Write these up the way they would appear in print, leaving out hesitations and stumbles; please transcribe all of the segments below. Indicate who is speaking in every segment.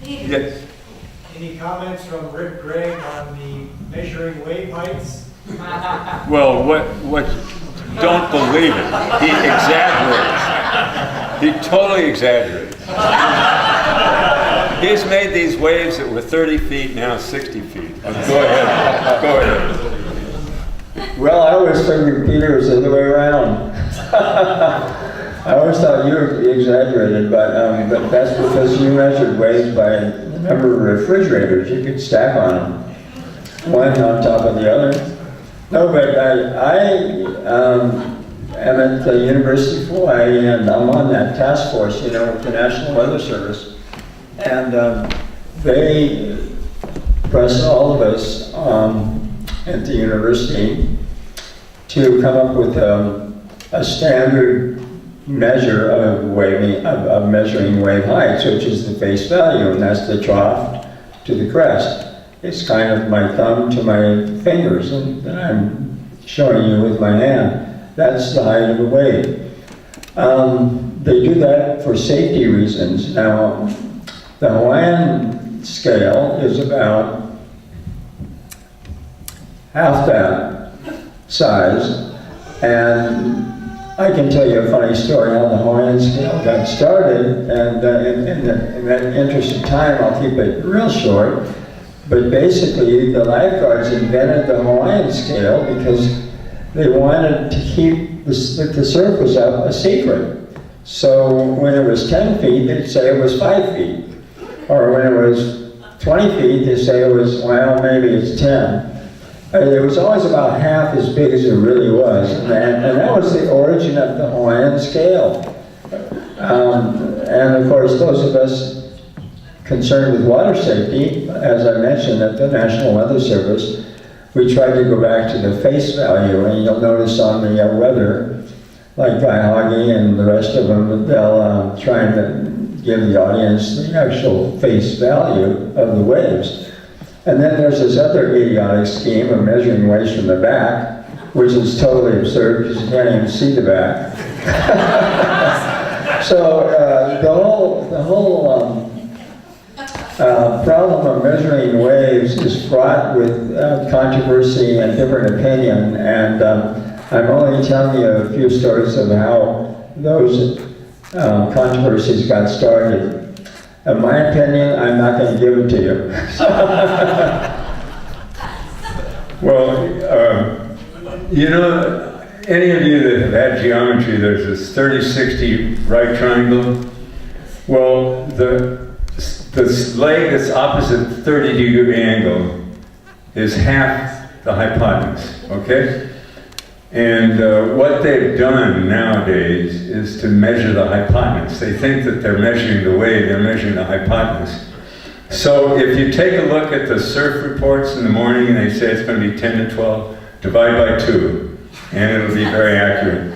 Speaker 1: Yes.
Speaker 2: Any comments from Rick Grigg on the measuring wave heights?
Speaker 1: Well, don't believe it. He exaggerates. He totally exaggerates. He's made these waves that were 30 feet, now 60 feet. Go ahead. Go ahead.
Speaker 3: Well, I always figured Peter was the other way around. I always thought you exaggerated, but that's because you measured waves by the number of refrigerators you could stack on them, one on top of the other. No, but I am at the University of Hawaii, and I'm on that task force, with the National Weather Service, and they pressed all of us at the university to come up with a standard measure of measuring wave heights, which is the face value, and that's the trough to the crest. It's kind of my thumb to my fingers, and I'm showing you with my hand. That's the height of a wave. They do that for safety reasons. Now, the Hawaiian scale is about half that size, and I can tell you a funny story how the Hawaiian scale got started, and in that interest of time, I'll keep it real short. But basically, the lifeguards invented the Hawaiian scale because they wanted to keep the surface up a secret. So when it was 10 feet, they'd say it was 5 feet. Or when it was 20 feet, they'd say it was, well, maybe it's 10. It was always about half as big as it really was. And that was the origin of the Hawaiian scale. And of course, those of us concerned with water safety, as I mentioned at the National Weather Service, we tried to go back to the face value, and you'll notice on the weather, like Guy Hoggy and the rest of them, they'll try and give the audience the actual face value of the waves. And then there's this other idiotic scheme of measuring waves from the back, which is totally absurd because you can't even see the back. So the whole problem of measuring waves is fraught with controversy and different opinion, and I'm only telling you a few stories of how those controversies got started. In my opinion, I'm not going to give it to you.
Speaker 1: Well, any of you that have had geometry, there's this 30-60 right triangle. Well, the leg that's opposite the 30-degree angle is half the hypotenuse, okay? And what they've done nowadays is to measure the hypotenuse. They think that they're measuring the wave, they're measuring the hypotenuse. So if you take a look at the surf reports in the morning and they say it's going to be 10 to 12, divide by 2, and it'll be very accurate.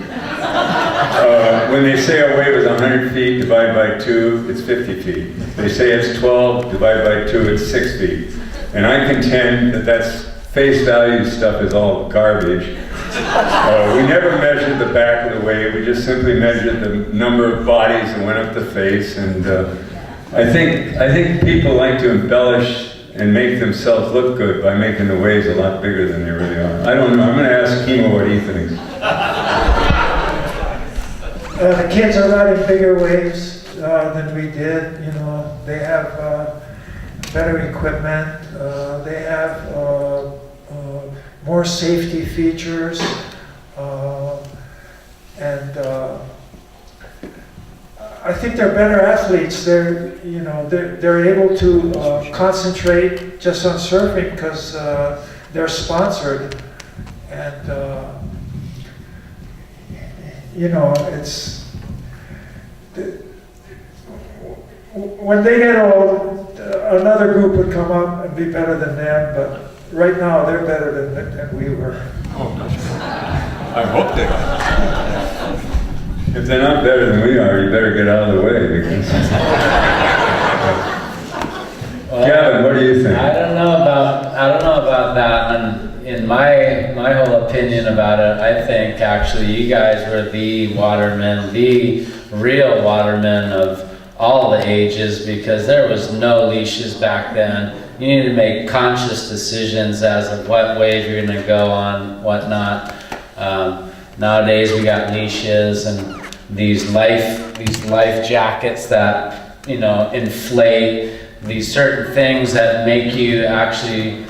Speaker 1: When they say a wave is 100 feet, divide by 2, it's 50 feet. They say it's 12, divide by 2, it's 6 feet. And I contend that that's face value stuff is all garbage. We never measured the back of the wave, we just simply measured the number of bodies that went up the face, and I think people like to embellish and make themselves look good by making the waves a lot bigger than they really are. I don't know, I'm going to ask Kimo what he thinks.
Speaker 2: The kids are riding bigger waves than we did. They have better equipment. They have more safety features, and I think they're better athletes. They're able to concentrate just on surfing because they're sponsored, and it's when they get old, another group would come up and be better than them, but right now they're better than we were.
Speaker 1: Oh, I hope they are. If they're not better than we are, you better get out of the way, because... Well, Gavin, what do you think?
Speaker 4: I don't know about that, and in my whole opinion about it, I think actually you guys were the watermen, the real watermen of all the ages, because there was no leashes back then. You need to make conscious decisions as of what wave you're going to go on, what not. Nowadays we got leashes and these life jackets that, you know, inflate, these certain things that make you actually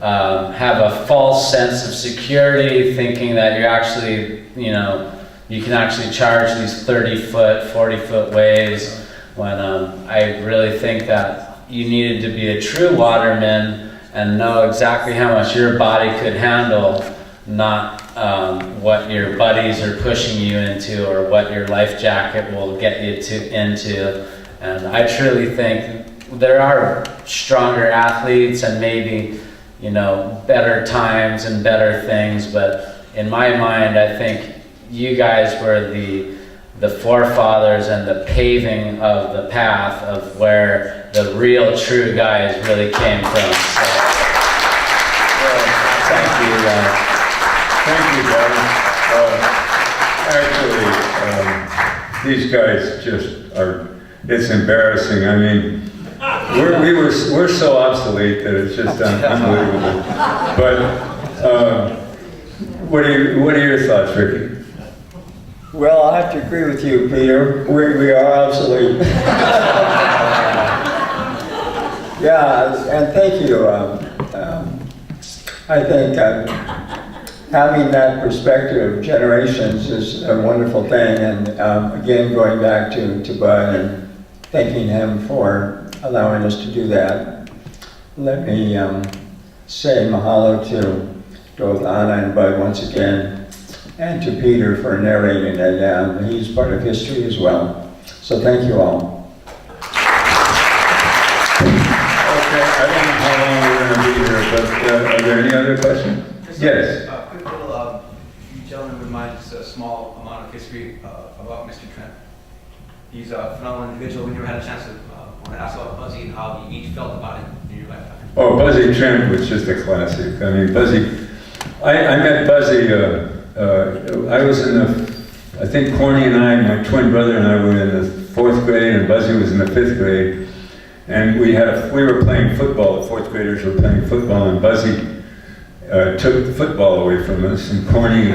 Speaker 4: have a false sense of security, thinking that you're actually, you know, you can actually charge these 30-foot, 40-foot waves, when I really think that you needed to be a true waterman and know exactly how much your body could handle, not what your buddies are pushing you into or what your life jacket will get you into. And I truly think there are stronger athletes and maybe, you know, better times and better things, but in my mind, I think you guys were the forefathers and the paving of the path of where the real true guys really came from. So, thank you.
Speaker 1: Thank you, Gavin. Actually, these guys just are, it's embarrassing. I mean, we're so obsolete that it's just unbelievable. But what are your thoughts, Ricky?
Speaker 3: Well, I have to agree with you, Peter. We are obsolete. Yeah, and thank you. I think having that perspective of generations is a wonderful thing. And again, going back to Bud and thanking him for allowing us to do that, let me say mahalo to both Anna and Bud once again, and to Peter for narrating it. He's part of history as well. So thank you all.
Speaker 1: Okay, I don't know how long we're going to be here, but are there any other questions? Yes.
Speaker 5: A quick little, you gentlemen would mind just a small amount of history about Mr. Trent. He's a phenomenal individual. We never had a chance to want to ask about Buzzy and how you each felt about him in your lifetime.
Speaker 1: Oh, Buzzy Trent was just a classic. I mean, Buzzy, I met Buzzy, I was in the, I think Corny and I, my twin brother and I were in the 4th grade, and Buzzy was in the 5th grade. And we were playing football, the 4th graders were playing football, and Buzzy took the football away from us, and Corny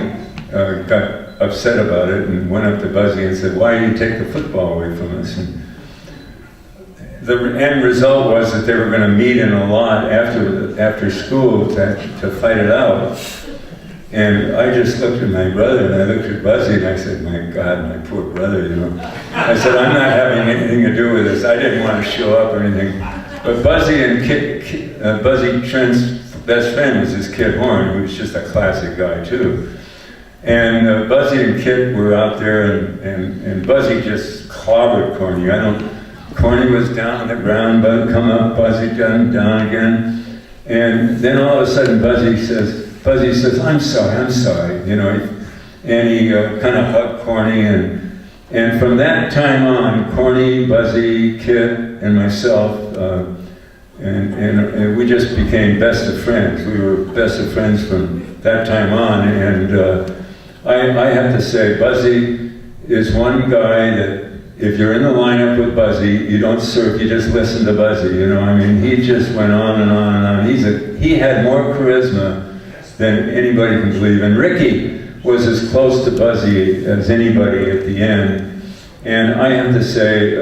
Speaker 1: got upset about it and went up to Buzzy and said, "Why did you take the football away from us?" And the end result was that they were going to meet in a lot after school to fight it out. And I just looked at my brother and I looked at Buzzy and I said, "My God, my poor brother, you know." I said, "I'm not having anything to do with this." I didn't want to show up or anything. But Buzzy and Buzzy Trent's best friend was this Kid Horn, who was just a classic guy too. And Buzzy and Kid were out there, and Buzzy just clobbered Corny. Corny was down on the ground, Bud come up, Buzzy down again. And then all of a sudden Buzzy says, I'm sorry, you know, and he kind of hugged Corny, and from that time on, Corny, Buzzy, Kid, and myself, and we just became best of friends. We were best of friends from that time on, and I have to say, Buzzy is one guy that if you're in the lineup with Buzzy, you don't surf, you just listen to Buzzy, you know, I mean, he just went on and on and on. He had more charisma than anybody can believe. And Ricky was as close to Buzzy as anybody at the end. And I have to say,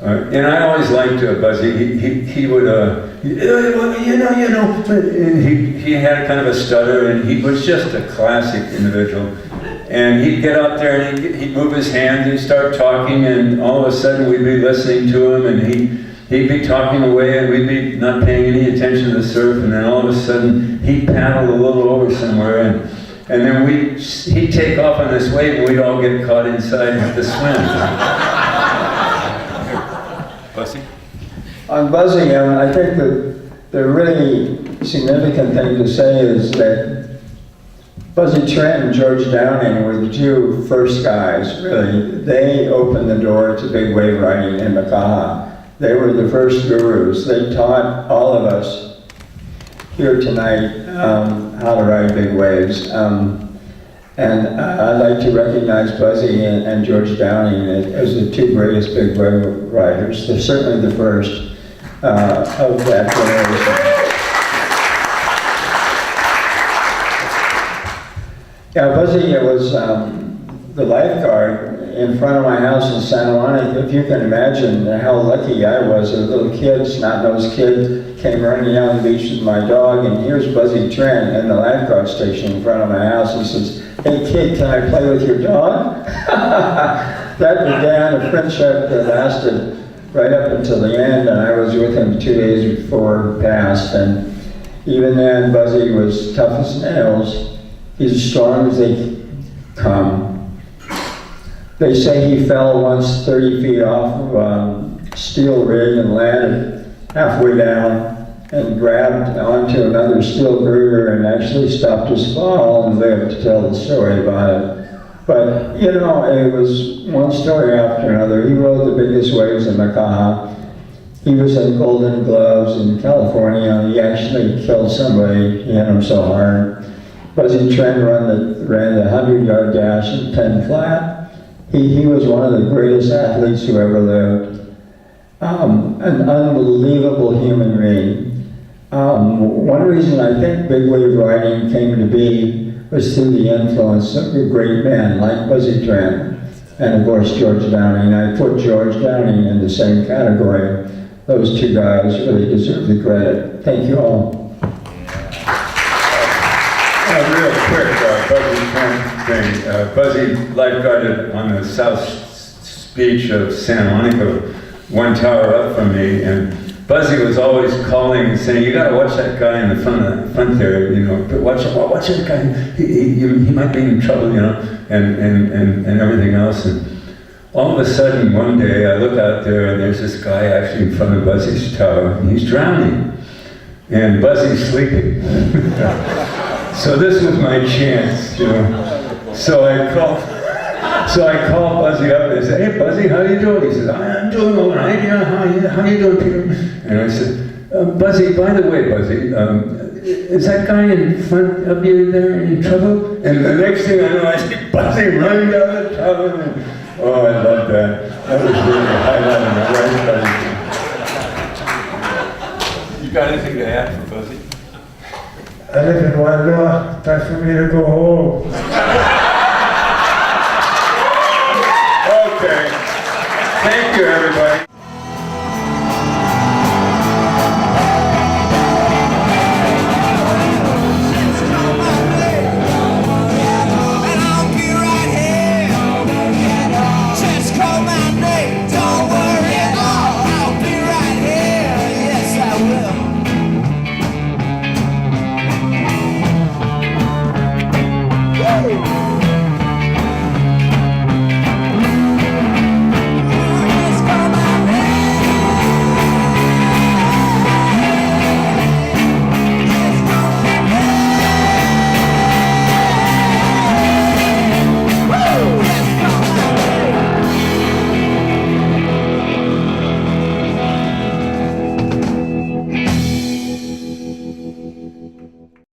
Speaker 1: and I always liked Buzzy. He would, you know, he had kind of a stutter, and he was just a classic individual. And he'd get out there and he'd move his hands, he'd start talking, and all of a sudden we'd be listening to him, and he'd be talking away, and we'd be not paying any attention to the surf, and then all of a sudden he'd paddle a little over somewhere, and then he'd take off on this wave, and we'd all get caught inside with the swim.
Speaker 6: Buzzy?
Speaker 3: On Buzzy, I think the really significant thing to say is that Buzzy Trent and George Downing were the two first guys, really. They opened the door to big wave riding in Makaha. They were the first gurus. They taught all of us here tonight how to ride big waves. And I'd like to recognize Buzzy and George Downing as the two greatest big wave riders. They're certainly the first of that generation. Yeah, Buzzy was the lifeguard in front of my house in Santa Monica. If you can imagine how lucky I was, a little kid, snot-nosed kid, came running down the beach with my dog, and here's Buzzy Trent in the lifeguard station in front of my house. He says, "Hey kid, can I play with your dog?" That began a friendship that lasted right up until the end, and I was with him 2 days before he passed. And even then, Buzzy was tough as nails. He's as strong as they come. They say he fell once 30 feet off of a steel rig and landed halfway down and grabbed onto another steel girder and actually stopped his fall and lived to tell the story about it. But, you know, it was one story after another. He rode the biggest waves in Makaha. He was in Golden Gloves in California. He actually killed somebody. He hit him so hard. Buzzy Trent ran the 100-yard dash in 10 flat. He was one of the greatest athletes who ever lived. An unbelievable human being. One reason I think big wave riding came to be was through the influence of great men like Buzzy Trent and of course George Downing. I put George Downing in the same category. Those two guys really deserve the credit. Thank you all.
Speaker 1: Real quick, Buzzy Trent thing. Buzzy lifeguarded on the south beach of Santa Monica, one tower up from me, and Buzzy was always calling and saying, "You got to watch that guy in the front there, you know. Watch that guy. He might be in trouble, you know, and everything else." And all of a sudden, one day, I look out there and there's this guy actually in front of Buzzy's tower, and he's drowning, and Buzzy's sleeping. So this was my chance, you know. So I called Buzzy up and I said, "Hey Buzzy, how you doing?" He said, "I'm doing all right, yeah, how you doing, Peter?" And I said, "Buzzy, by the way, Buzzy, is that guy in front of you there in trouble?" And the next thing I know, I see Buzzy running down the tower. Oh, I love that. That was really a highlight of my life. You got anything to add for Buzzy?
Speaker 2: I live in Wailua. Time for me to go home.
Speaker 1: Okay. Thank you, everybody.